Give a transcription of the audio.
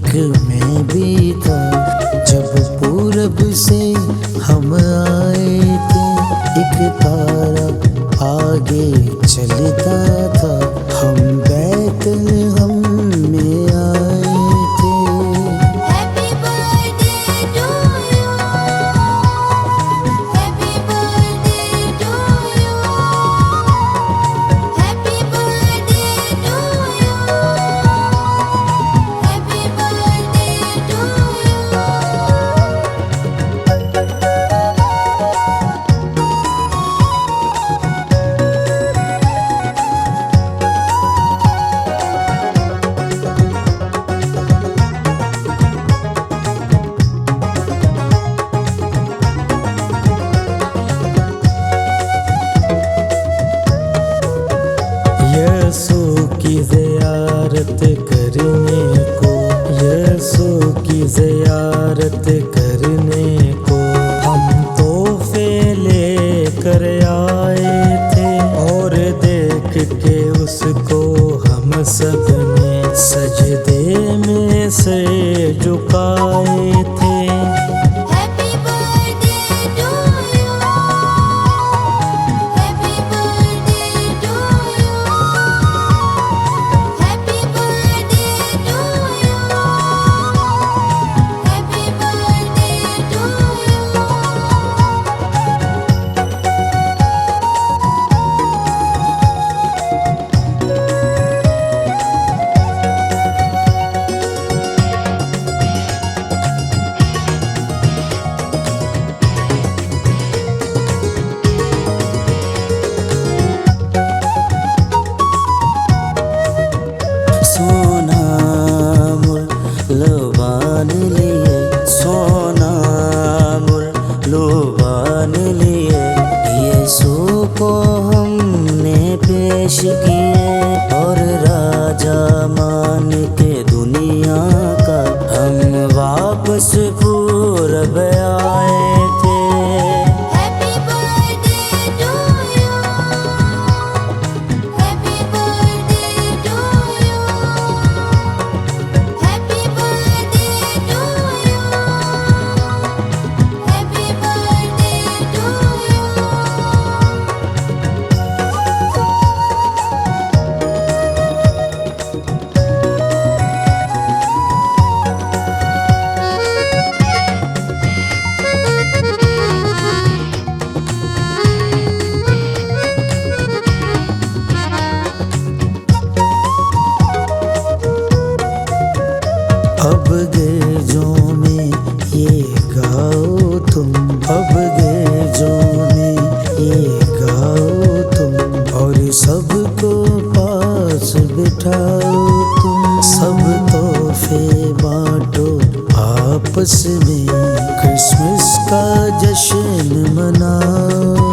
एक मैं भी था जब पूरब से हम आए थे। एक तारा आगे चलता था, हम बैतलहम में आए थे। Happy birthday to you. Happy birthday to you. Happy birthday to you. Happy birthday to यीशु की ज़ियारत करने को, यीशु की ज़ियारत करने को हम तोहफे लेकर आए थे। और देख के उसको हम सब ने सजदे में से झुकाए थे। Happy birthday to you. Happy birthday to you. Happy birthday to you. Happy birthday to you. सोना लुभान लिए, सोना लुभान लिए यीशु को हमने पेश किए। और राजा मान के दुनिया का हम वापस पूरब आए थे। Happy birthday to you. Happy birthday to you. Happy birthday to you. Happy birthday to you. अब गेजों में ये गाओ तुम, अब गेजों में ये गाओ तुम। और सबको पास बिठाओ तुम, सब तोहफे बांटो आपस में, क्रिसमस का जश्न मनाओ।